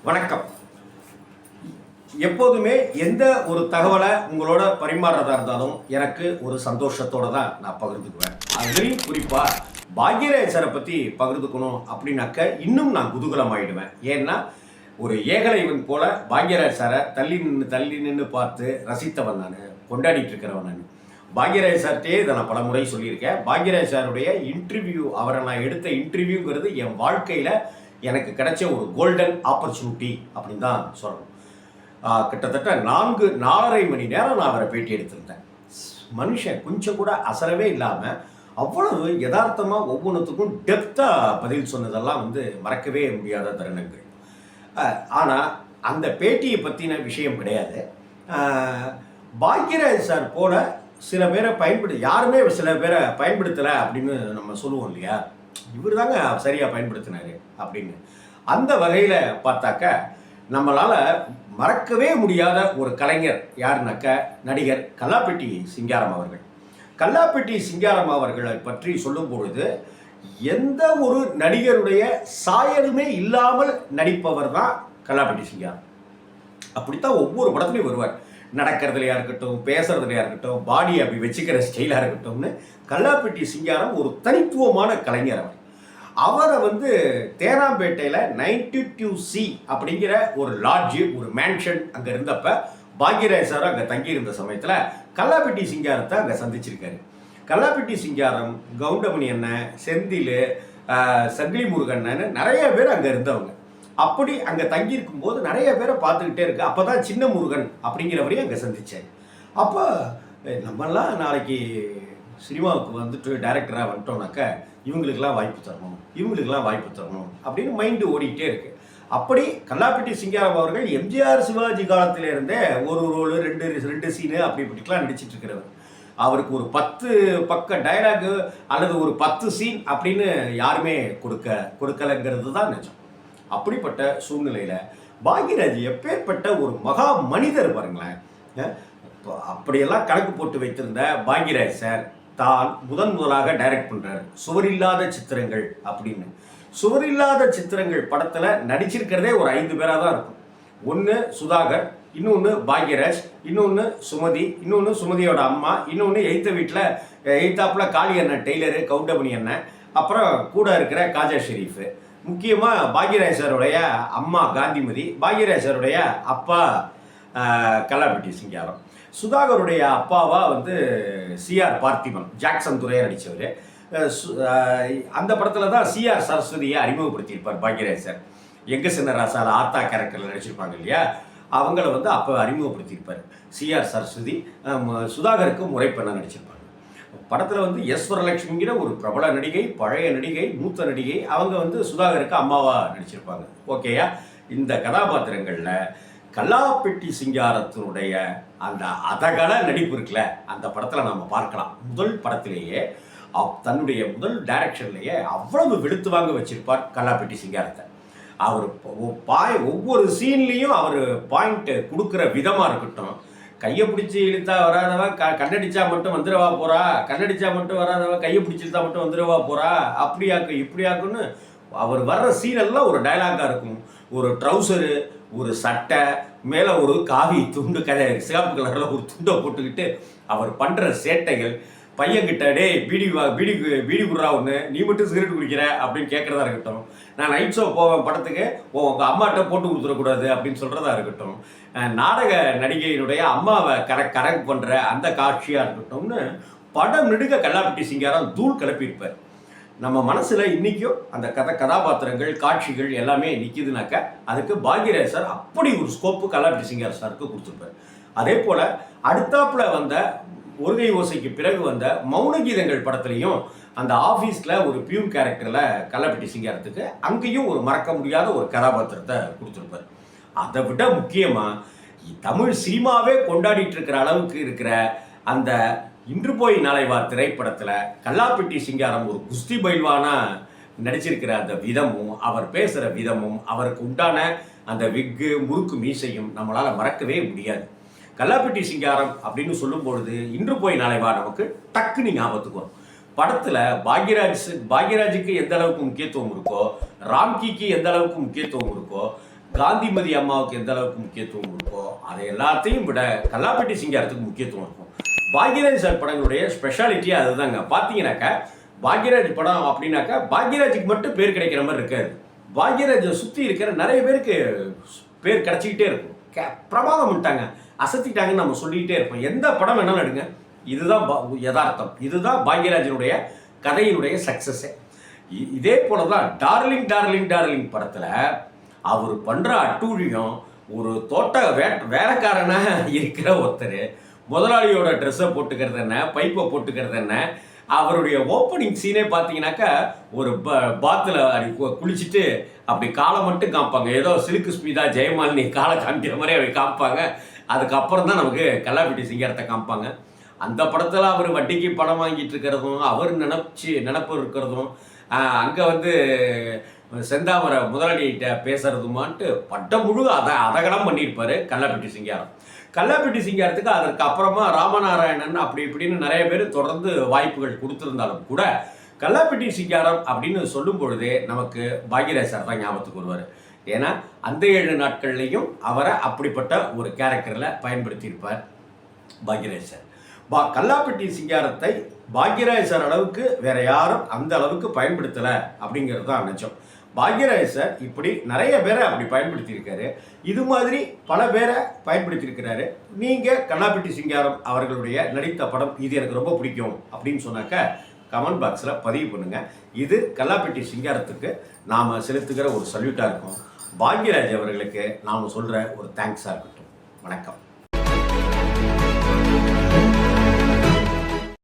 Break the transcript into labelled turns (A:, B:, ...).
A: வணக்கம். எப்போதுமே எந்த ஒரு தகவலை உங்களோட பரிமாறுறதா இருந்தாலும் எனக்கு ஒரு சந்தோஷத்தோட தான் நான் பகிர்ந்துக்குவேன். அதுலேயும் குறிப்பாக பாக்யராஜ் சாரை பற்றி பகிர்ந்துக்கணும் அப்படின்னாக்க இன்னும் நான் குதூகலம் ஆகிடுவேன். ஏன்னா ஒரு ஏகலைவன் போல பாக்யராஜ் சாரை தள்ளி நின்று பார்த்து ரசித்தவன் நான், கொண்டாடிட்டு இருக்கிறவன் நான். பாக்யராஜ் சார்கிட்டே இதை நான் பல முறை சொல்லியிருக்கேன். பாக்யராஜ் சாருடைய இன்டர்வியூ, அவரை நான் எடுத்த இன்டர்வியூங்கிறது என் வாழ்க்கையில் எனக்கு கிடைச்ச ஒரு கோல்டன் ஆப்பர்ச்சுனிட்டி அப்படின்னு தான் சொல்லணும். கிட்டத்தட்ட 4.5 மணி நேரம் நான் அவரை பேட்டி எடுத்திருந்தேன். மனுஷன் கொஞ்சம் கூட அசரவே இல்லாமல் அவ்வளவு யதார்த்தமாக ஒவ்வொன்றுத்துக்கும் டெப்த்தாக பதில் சொன்னதெல்லாம் மறக்கவே முடியாத தருணங்கள். ஆனால் அந்த பேட்டியை பற்றின விஷயம் கிடையாது. பாக்யராஜ் சார் போல சில பேரை யாருமே சில பேரை பயன்படுத்தலை அப்படின்னு நம்ம சொல்லுவோம் இல்லையா, இவர் தாங்க சரியாக பயன்படுத்தினார் அப்படின்னு. அந்த வகையில் பார்த்தாக்க நம்மளால் மறக்கவே முடியாத ஒரு கலைஞர் யாருனாக்க நடிகர் கல்லாப்பெட்டி சிங்காரம் அவர்கள். கல்லாப்பெட்டி சிங்காரம் அவர்களை பற்றி சொல்லும் பொழுது எந்த ஒரு நடிகருடைய சாயலுமே இல்லாமல் நடிப்பவர் தான் கல்லாப்பெட்டி சிங்காரம். அப்படித்தான் ஒவ்வொரு படத்துலையும் வருவார். நடக்கிறதுலையா இருக்கட்டும், பேசுறதுலையா இருக்கட்டும், பாடி அப்படி வச்சுக்கிற ஸ்டைலாக இருக்கட்டும்னு கல்லாப்பெட்டி சிங்காரம் ஒரு தனித்துவமான கலைஞர். அவரை தேனாம்பேட்டையில் 92C அப்படிங்கிற ஒரு லாட்ஜு, ஒரு மேன்ஷன் அங்கே இருந்தப்ப பாக்யராஜ் சார் அங்கே தங்கியிருந்த சமயத்தில் கல்லாப்பெட்டி சிங்காரத்தை அங்கே சந்திச்சிருக்காரு. கல்லாப்பெட்டி சிங்காரம், கவுண்டமணி அண்ணன், செந்தில், சங்கிலி முருகன் நிறைய பேர் அங்கே இருந்தவங்க. அப்படி அங்கே தங்கியிருக்கும் போது நிறைய பேரை பார்த்துக்கிட்டே இருக்கு. அப்போ தான் சின்ன முருகன் அப்படிங்கிறவரையும் அங்கே சந்தித்தேன். அப்போ நம்மெல்லாம் நாளைக்கு சினிமாவுக்கு டைரக்டராக வந்துட்டோம்னாக்க இவங்களுக்கெல்லாம் வாய்ப்பு தரணும் அப்படின்னு மைண்டு ஓடிக்கிட்டே இருக்கு. அப்படி கல்லாப்பெட்டி சிங்காரம் அவர்கள் எம்ஜிஆர் சிவாஜி காலத்திலேருந்தே ஒரு ரோலு, ரெண்டு சீனு அப்படிலாம் நடிச்சிட்டு இருக்கிறவர். அவருக்கு ஒரு 10 பக்க டைலாகு அல்லது ஒரு 10 சீன் அப்படின்னு யாருமே கொடுக்கலைங்கிறது தான் நிஜம். அப்படிப்பட்ட சூழ்நிலையில் பாக்யராஜ் எப்பேற்பட்ட ஒரு மகா மனிதர் பாருங்களேன். அப்படியெல்லாம் கணக்கு போட்டு வைத்திருந்த பாக்யராஜ் சார் தான் முதலாக டைரக்ட் பண்ணுறாரு சுவரில்லாத சித்திரங்கள் அப்படின்னு. சுவரில்லாத சித்திரங்கள் படத்தில் நடிச்சிருக்கிறதே ஒரு 5 பேராக தான் இருக்கும். ஒன்று சுதாகர், இன்னொன்று பாக்யராஜ், இன்னொன்று சுமதி, இன்னொன்று சுமதியோட அம்மா, இன்னொன்று எய்த்தாப்பில் காளி அண்ணன் டெய்லரு, கவுண்டமணி அண்ணன், அப்புறம் கூட இருக்கிற காஜா ஷெரீஃபு. முக்கியமாக பாக்யராஜ் சாருடைய அம்மா காந்திமதி, பாக்யராஜ் சாருடைய அப்பா கல்லாப்பெட்டி சிங்காரம். சுதாகருடைய அப்பாவா சிஆர் பார்த்திபன், ஜாக்சன் துறையை நடித்தவர். அந்த படத்தில் தான் சிஆர் சரஸ்வதியை அறிமுகப்படுத்தியிருப்பார் பாக்யராஜ் சார். எங்க சின்ன ராசால ஆத்தா கேரக்டரில் நடிச்சிருப்பாங்க இல்லையா, அவங்கள அப்போ அறிமுகப்படுத்தியிருப்பார். சிஆர் சரஸ்வதி சுதாகருக்கு முறைப்பெண்ணாக நடிச்சிருப்பாங்க. படத்தில் எஸ் வரலட்சுமிங்கிற ஒரு பிரபல நடிகை, பழைய நடிகை, மூத்த நடிகை, அவங்க சுதாகருக்கு அம்மாவாக நடிச்சிருப்பாங்க. ஓகேயா, இந்த கதாபாத்திரங்களில் கல்லாப்பெட்டி சிங்காரத்தினுடைய அந்த அதகல நடிப்பு இருக்குல்ல, அந்த படத்தில் நம்ம பார்க்கலாம். முதல் படத்திலேயே தன்னுடைய முதல் டைரக்ஷன்லேயே அவ்வளவு வெளுத்து வாங்க வச்சிருப்பார் கல்லாப்பெட்டி சிங்காரத்தை. அவர் ஒவ்வொரு சீன்லேயும் அவர் பாயிண்ட் கொடுக்குற விதமாக இருக்கட்டும், கையை பிடிச்சி இழுத்தா வராதவன் கண்ணடிச்சா மட்டும் வந்துடவா போகிறா, கண்ணடிச்சா மட்டும் வராதவன் கையை பிடிச்சி இழுத்தா மட்டும் வந்துடவா போகிறா, அப்படியாக்கு இப்படியாக்குன்னு அவர் வர்ற சீனெல்லாம் ஒரு டைலாக்காக இருக்கும். ஒரு ட்ரௌசரு, ஒரு சட்டை, மேலே ஒரு காவி துண்டு, சிவப்பு கலரில் ஒரு துண்டை போட்டுக்கிட்டு அவர் பண்ணுற சேட்டைகள், பையன்கிட்ட டே பீடி குடுறா ஒன்று, நீ மட்டும் சிகரெட் குடிக்கிற அப்படின்னு கேட்குறதா இருக்கட்டும், நான் நைட் ஷோ போவேன் படத்துக்கு, உங்கள் அம்மாட்ட போட்டு கொடுத்துடக்கூடாது அப்படின்னு சொல்கிறதா இருக்கட்டும், நாடக நடிகையினுடைய அம்மாவை கரெக்ட் பண்ணுற அந்த காட்சியாக இருக்கட்டும்னு படம் நெடுக்க கல்லாப்பெட்டி சிங்காரம் தூள் கிளப்பியிருப்பார். நம்ம மனசில் இன்றைக்கும் அந்த கதாபாத்திரங்கள், காட்சிகள் எல்லாமே நிற்கிதுனாக்கா அதுக்கு பாக்யராஜ் சார் அப்படி ஒரு ஸ்கோப்பு கல்லாப்பெட்டி சிங்காரம் சாருக்கு கொடுத்துருப்பார். அதே போல் அடுத்தாப்பில் வந்த ஒருகை ஓசைக்கு பிறகு வந்த மௌனகீதங்கள் படத்துலையும் அந்த ஆஃபீஸில் ஒரு பியூன் கேரக்டரில் கல்லாப்பெட்டி சிங்காரத்துக்கு அங்கேயும் ஒரு மறக்க முடியாத ஒரு கதாபாத்திரத்தை கொடுத்துருப்பார். அதை விட முக்கியமாக தமிழ் சினிமாவே கொண்டாடிட்டு இருக்கிற அளவுக்கு இருக்கிற அந்த இன்று போய் நாளை வா திரைப்படத்தில் கல்லாப்பெட்டி சிங்காரம் ஒரு குஸ்தி பயில்வானாக நடிச்சிருக்கிற அந்த விதமும், அவர் பேசுகிற விதமும், அவருக்கு உண்டான அந்த விக்கு முறுக்கு மீசையும் நம்மளால் மறக்கவே முடியாது. கல்லாப்பெட்டி சிங்காரம் அப்படின்னு சொல்லும் பொழுது இன்று போய் நாளை வா நமக்கு டக்குன்னு ஞாபகத்துக்கு வரும். படத்தில் பாக்யராஜுக்கு எந்த அளவுக்கு முக்கியத்துவம் இருக்கோ, ராம்கிக்கு எந்த அளவுக்கு முக்கியத்துவம் இருக்கோ, காந்திமதி அம்மாவுக்கு எந்த அளவுக்கு முக்கியத்துவம் இருக்கோ அதை எல்லாத்தையும் விட கல்லாப்பட்டி சிங்காரத்துக்கு முக்கியத்துவம் இருக்கும். பாக்யராஜ் சார் படங்களுடைய ஸ்பெஷாலிட்டியே அதுதாங்க. பார்த்தீங்கன்னாக்கா பாக்யராஜ் படம் அப்படின்னாக்கா பாக்யராஜுக்கு மட்டும் பேர் கிடைக்கிற மாதிரி இருக்காது. பாக்யராஜை சுற்றி இருக்கிற நிறைய பேருக்கு பேர் கிடச்சிக்கிட்டே இருக்கும். பிரமாதம் பண்ணிட்டாங்க, அசத்திட்டாங்கன்னு நம்ம சொல்லிக்கிட்டே இருப்போம். எந்த படம் வேணாலும் எடுங்க, இதுதான் யதார்த்தம். இதுதான் பாக்யராஜனுடைய கதையினுடைய சக்ஸஸே. இதே போல தான் டார்லிங் டார்லிங் டார்லிங் படத்தில் அவர் பண்ணுற அட்டூழியம், ஒரு தோட்ட வேலைக்காரனாக இருக்கிற ஒருத்தர் முதலாளியோட ட்ரெஸ்ஸை போட்டுக்கிறது என்ன, பைப்பை போட்டுக்கிறது என்ன, அவருடைய ஓப்பனிங் சீனே பார்த்தீங்கன்னாக்கா ஒரு பாத்தில் குளிச்சுட்டு அப்படி காலை மட்டும் காமிப்பாங்க. ஏதோ சிலுக்கு ஸ்மிதா ஜெயமாலினி காலை காமிக்கிற மாதிரி அப்படி காமிப்பாங்க. அதுக்கப்புறம் தான் நமக்கு கல்லாப்பட்டி சிங்காரத்தை காமிப்பாங்க. அந்த படத்தில் அவர் வட்டிக்கு பணம் வாங்கிட்டு இருக்கிறதும், அவர் நினப்பு இருக்கிறதும், அங்கே செந்தாமரை முதலாளிகிட்ட பேசுறதுமான்ட்டு பட்டம் முழு அதகலம் பண்ணியிருப்பார் கல்லாப்பட்டி சிங்காரம். கல்லாப்பட்டி சிங்காரத்துக்கு அதற்கு அப்புறமா ராமநாராயணன் அப்படி இப்படின்னு நிறைய பேர் தொடர்ந்து வாய்ப்புகள் கொடுத்துருந்தாலும் கூட கல்லாப்பட்டி சிங்காரம் அப்படின்னு சொல்லும் பொழுதே நமக்கு பாக்யராஜ் சார் தான் ஞாபகத்துக்கு வருவார். ஏன்னா அந்த 7 நாட்கள்லையும் அவரை அப்படிப்பட்ட ஒரு கேரக்டரில் பயன்படுத்தியிருப்பார் பாக்யராஜ் சார். கல்லாப்பட்டி சிங்காரத்தை பாக்யராஜ் சார் அளவுக்கு வேற யாரும் அந்த அளவுக்கு பயன்படுத்தலை அப்படிங்கிறது தான் நிஜம். பாக்யராஜ் சார் இப்படி நிறைய பேரை அப்படி பயன்படுத்தியிருக்காரு. இது மாதிரி பல பேரை பயன்படுத்தியிருக்கிறாரு. நீங்கள் கல்லாப்பட்டி சிங்காரம் அவர்களுடைய நடித்த படம் இது எனக்கு ரொம்ப பிடிக்கும் அப்படின்னு சொன்னாக்க கமெண்ட் பாக்ஸில் பதிவு பண்ணுங்கள். இது கல்லாப்பட்டி சிங்காரத்துக்கு நாம் செலுத்துகிற ஒரு சல்யூட்டாக இருக்கும். பாக்யராஜ் அவர்களுக்கு நாம் சொல்கிற ஒரு தேங்க்ஸாக இருக்கட்டும். வணக்கம்.